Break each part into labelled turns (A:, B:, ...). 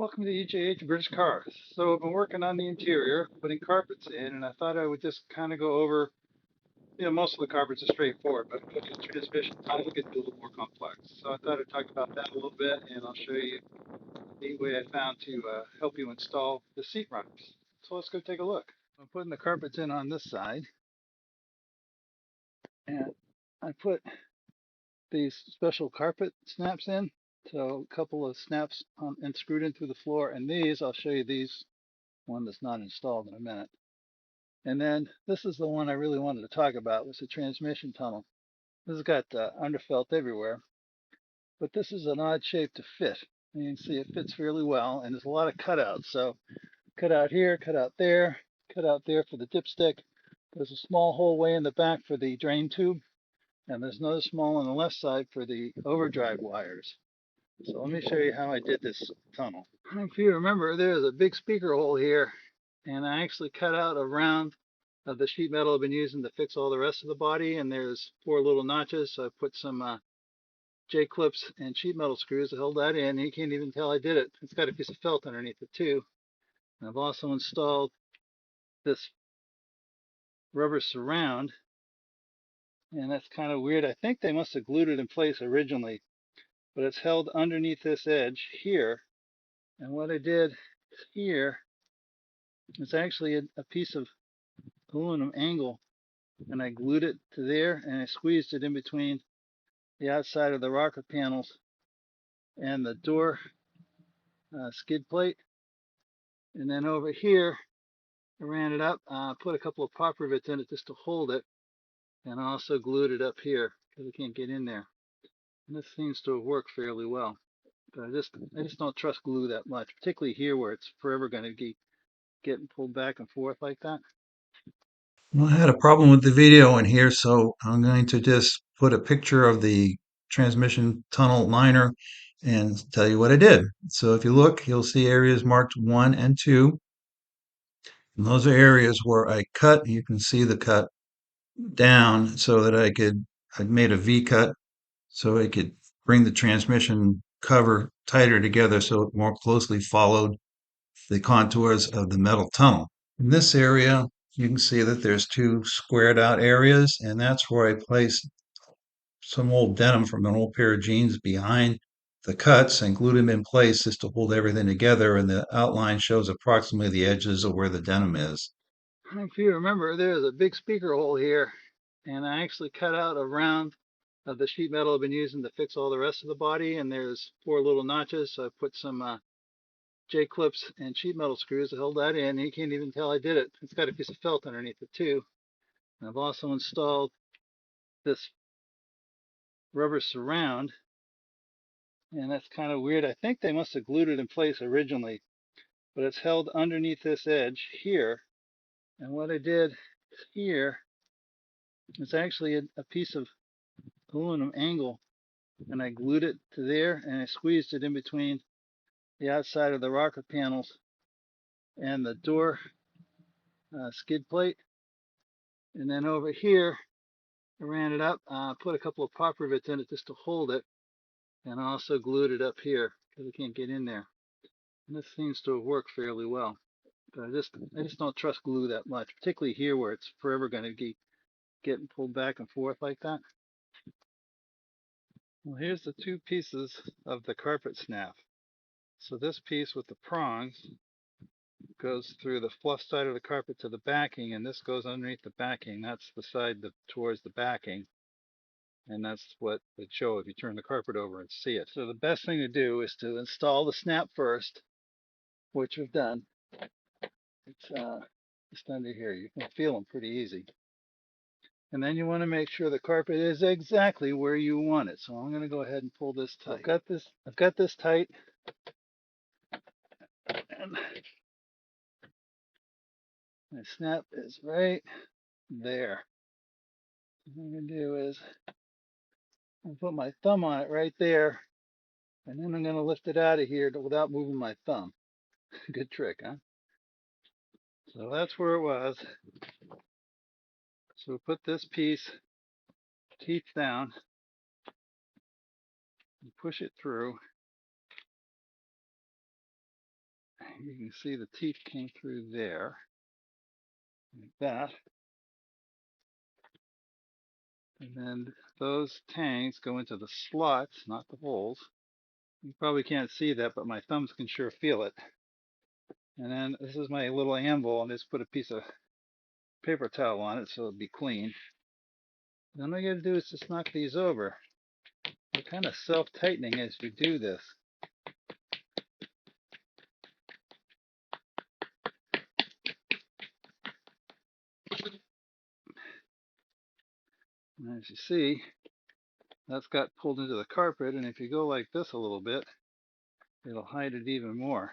A: Welcome to EJH British Cars. So I've been working on the interior, putting carpets in, and I thought I would just kind of go over, most of the carpets are straightforward, but with the transmission, I think it's a little more complex. So I thought I'd talk about that a little bit, and I'll show you the way I found to help you install the seat runners. So let's go take a look. I'm putting the carpets in on this side, and I put these special carpet snaps in. So a couple of snaps and screwed in through the floor, and these, I'll show you these one that's not installed in a minute. And then this is the one I really wanted to talk about, was the transmission tunnel. This has got underfelt everywhere, but this is an odd shape to fit. And you can see it fits fairly well, and there's a lot of cutouts. So cut out here, cut out there for the dipstick. There's a small hole way in the back for the drain tube, and there's another small on the left side for the overdrive wires. So let me show you how I did this tunnel. If you remember, there's a big speaker hole here, and I actually cut out a round of the sheet metal I've been using to fix all the rest of the body, and there's 4 little notches, so I put some J-clips and sheet metal screws to hold that in. You can't even tell I did it. It's got a piece of felt underneath it too. And I've also installed this rubber surround, and that's kind of weird. I think they must have glued it in place originally, but it's held underneath this edge here. And what I did here is actually a piece of aluminum angle, and I glued it to there, and I squeezed it in between the outside of the rocker panels and the door skid plate. And then over here, I ran it up, put a couple of pop rivets in it just to hold it, and I also glued it up here because I can't get in there. And this seems to have worked fairly well. But I just don't trust glue that much, particularly here where it's forever going to be getting pulled back and forth like that.
B: Well, I had a problem with the video in here, so I'm going to just put a picture of the transmission tunnel liner and tell you what I did. So if you look, you'll see areas marked 1 and 2. And those are areas where I cut. You can see the cut down so that I made a V cut so I could bring the transmission cover tighter together so it more closely followed the contours of the metal tunnel. In this area, you can see that there's 2 squared out areas, and that's where I placed some old denim from an old pair of jeans behind the cuts and glued them in place just to hold everything together. And the outline shows approximately the edges of where the denim is.
A: If you remember, there's a big speaker hole here, and I actually cut out a round of the sheet metal I've been using to fix all the rest of the body, and there's 4 little notches, so I put some J-clips and sheet metal screws to hold that in. You can't even tell I did it. It's got a piece of felt underneath it too. And I've also installed this rubber surround, and that's kind of weird. I think they must have glued it in place originally, but it's held underneath this edge here. And what I did here is actually a piece of aluminum angle, and I glued it to there, and I squeezed it in between the outside of the rocker panels and the door skid plate. And then over here, I ran it up, put a couple of pop rivets in it just to hold it, and I also glued it up here because I can't get in there. And this seems to have worked fairly well. But I just don't trust glue that much, particularly here where it's forever going to be getting pulled back and forth like that. Well, here's the 2 pieces of the carpet snap. So this piece with the prongs goes through the fluff side of the carpet to the backing, and this goes underneath the backing. That's the side towards the backing, and that's what would show if you turn the carpet over and see it. So the best thing to do is to install the snap first, which we've done. It's just under here. You can feel them pretty easy. And then you want to make sure the carpet is exactly where you want it. So I'm going to go ahead and pull this tight. I've got this tight, and my snap is right there. What I'm going to do is I'll put my thumb on it right there, and then I'm going to lift it out of here without moving my thumb. Good trick, huh? So that's where it was. So we put this piece teeth down and push it through. you can see the teeth came through there, like that. And then those tangs go into the slots, not the holes. You probably can't see that, but my thumbs can sure feel it. And then this is my little anvil, and just put a piece of paper towel on it so it'll be clean. Then all you gotta do is just knock these over. They're kind of self-tightening as you do this. And as you see, that's got pulled into the carpet, and if you go like this a little bit, it'll hide it even more.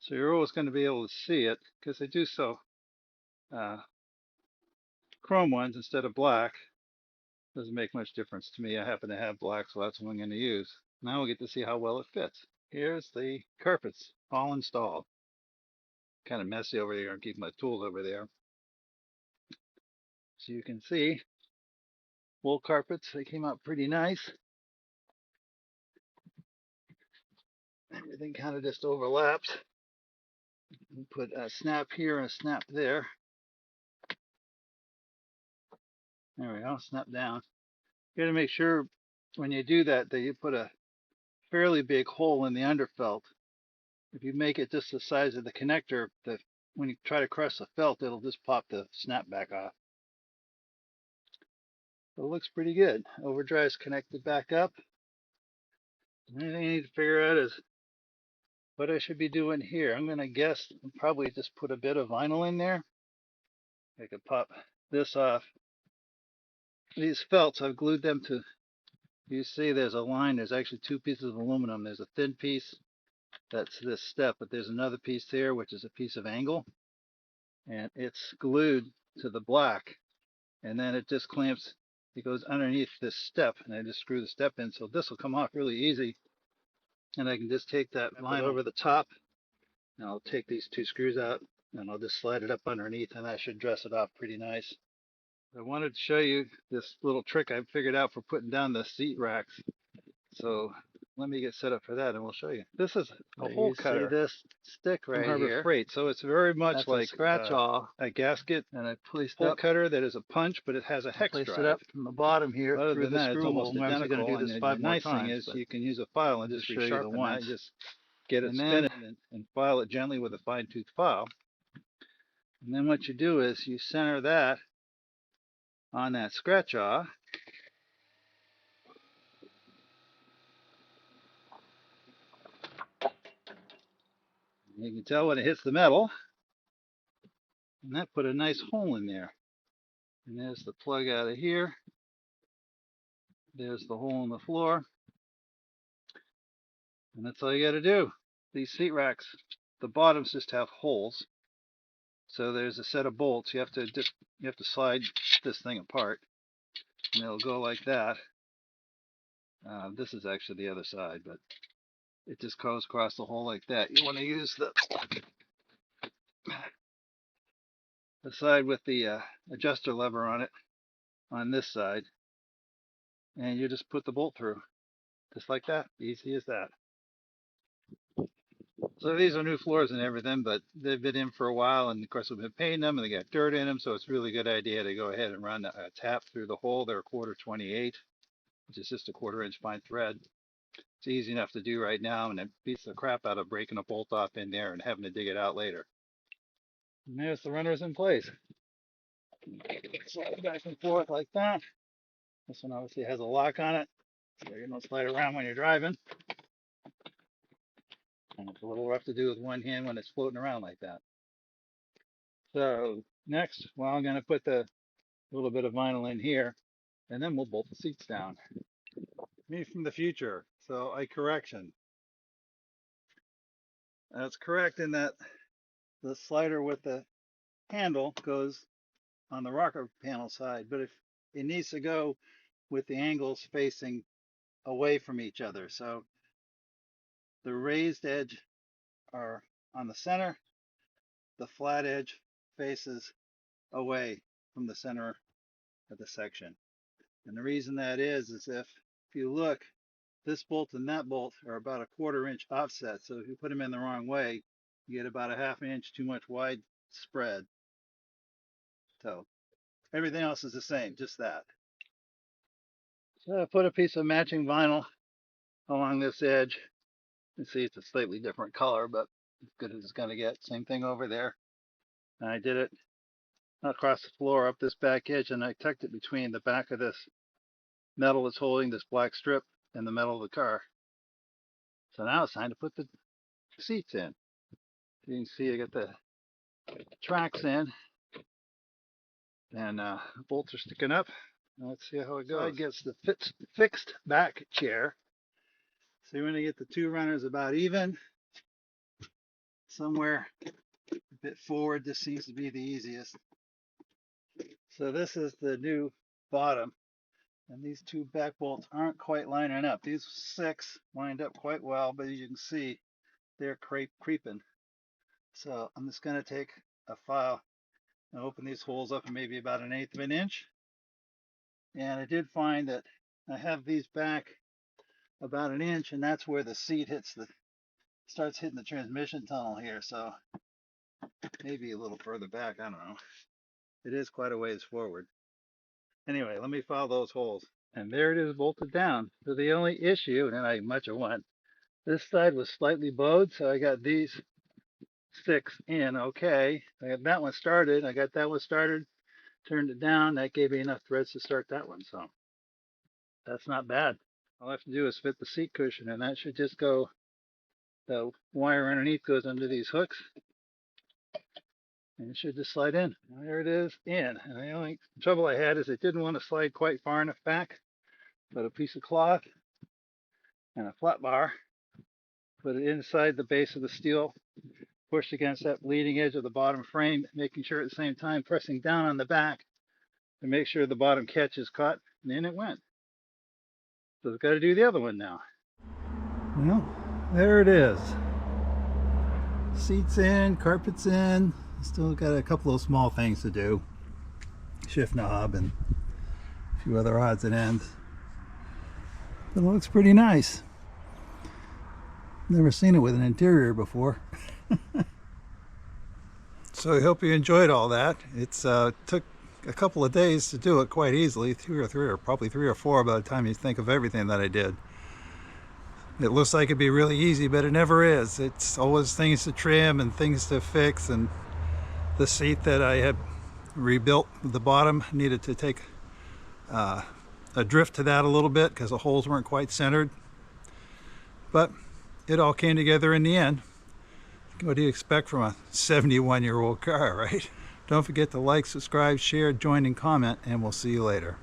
A: So you're always going to be able to see it, because they do sell chrome ones instead of black. Doesn't make much difference to me. I happen to have black, so that's what I'm going to use. Now we'll get to see how well it fits. Here's the carpets all installed. Kind of messy over here. I'm keeping my tools over there. So you can see wool carpets, they came out pretty nice. Everything kind of just overlaps. We put a snap here and a snap there. There we go, snap down. You got to make sure when you do that you put a fairly big hole in the underfelt. If you make it just the size of the connector, when you try to cross the felt, it'll just pop the snap back off. So it looks pretty good. Overdrive is connected back up. Anything I need to figure out is what I should be doing here. I'm going to guess probably just put a bit of vinyl in there. I could pop this off. These felts, I've glued them to, you see there's a line, there's actually two pieces of aluminum. There's a thin piece, that's this step, but there's another piece here, which is a piece of angle, and it's glued to the black, and then it just clamps, it goes underneath this step, and I just screw the step in, so this will come off really easy, and I can just take that line over the top, and I'll take these two screws out, and I'll just slide it up underneath, and that should dress it off pretty nice. I wanted to show you this little trick I figured out for putting down the seat racks. So let me get set up for that and we'll show you. This is a hole cutter. See this stick right from Harbor Freight. So it's very much that's like a scratch off, a gasket and I placed hole cutter that is a punch, but it has a hex drive. It up from the bottom here. Other than that, it's almost identical. I'm going to do this 5 more times. The nice thing is you can use a file and just resharpen that and just get it spinning and file it gently with a fine tooth file. And then what you do is you center that on that scratch jaw. You can tell when it hits the metal, and that put a nice hole in there. And there's the plug out of here. There's the hole in the floor. And that's all you got to do. These seat racks, the bottoms just have holes. So there's a set of bolts. You have to slide this thing apart, and it'll go like that. This is actually the other side, but it just goes across the hole like that. You want to use the side with the adjuster lever on it on this side, and you just put the bolt through, just like that. Easy as that. So these are new floors and everything, but they've been in for a while, and of course we've been painting them, and they got dirt in them, so it's a really good idea to go ahead and run a tap through the hole. They're 1/4 28, which is just a 1/4 inch fine thread. It's easy enough to do right now, and it beats the crap out of breaking a bolt off in there and having to dig it out later. And there's the runners in place. Slide back and forth like that. This one obviously has a lock on it, so you don't slide around when you're driving. And it's a little rough to do with one hand when it's floating around like that. So next, well, I'm going to put the little bit of vinyl in here, and then we'll bolt the seats down. Me from the future. So correction. That's correct in that the slider with the handle goes on the rocker panel side, but if it needs to go with the angles facing away from each other. So the raised edge are on the center, the flat edge faces away from the center of the section. And the reason that is if you look this bolt and that bolt are about a 1/4 inch offset. So if you put them in the wrong way, you get about a 1/2 inch too much wide spread. So everything else is the same, just that. So I put a piece of matching vinyl along this edge. You see it's a slightly different color, but as good as it's going to get. Same thing over there. And I did it across the floor up this back edge, and I tucked it between the back of this metal that's holding this black strip and the metal of the car. So now it's time to put the seats in. You can see I got the tracks in, and bolts are sticking up. Let's see how it goes. So I gets the fixed back chair. So you're going to get the two runners about even. Somewhere a bit forward, this seems to be the easiest. So this is the new bottom, and these two back bolts aren't quite lining up. These 6 lined up quite well, but as you can see, they're creeping. So I'm just going to take a file and open these holes up maybe about 1/8 of an inch. And I did find that I have these back about 1 inch, and that's where the seat starts hitting the transmission tunnel here. So maybe a little further back, I don't know. It is quite a ways forward. Anyway, let me file those holes. And there it is bolted down. So the only issue, and I much of one, this side was slightly bowed, so I got these 6 in okay. I got that one started. I got that one started, turned it down. That gave me enough threads to start that one. So that's not bad. All I have to do is fit the seat cushion, and that should just go, the wire underneath goes under these hooks, and it should just slide in. There it is, in. And the only trouble I had is it didn't want to slide quite far enough back. Put a piece of cloth and a flat bar, put it inside the base of the steel, pushed against that leading edge of the bottom frame, making sure at the same time pressing down on the back to make sure the bottom catch is caught, and in it went. So I've got to do the other one now. Well, there it is. Seats in, carpets in. Still got a couple of small things to do. Shift knob and a few other odds and ends. But it looks pretty nice. Never seen it with an interior before. So I hope you enjoyed all that. It's took a couple of days to do it quite easily, 2 or 3 or probably 3 or 4 by the time you think of everything that I did. It looks like it'd be really easy, but it never is. It's always things to trim and things to fix, and the seat that I had rebuilt, the bottom needed to take a drift to that a little bit because the holes weren't quite centered. But it all came together in the end. What do you expect from a 71-year-old car, right? Don't forget to like, subscribe, share, join, and comment, and we'll see you later.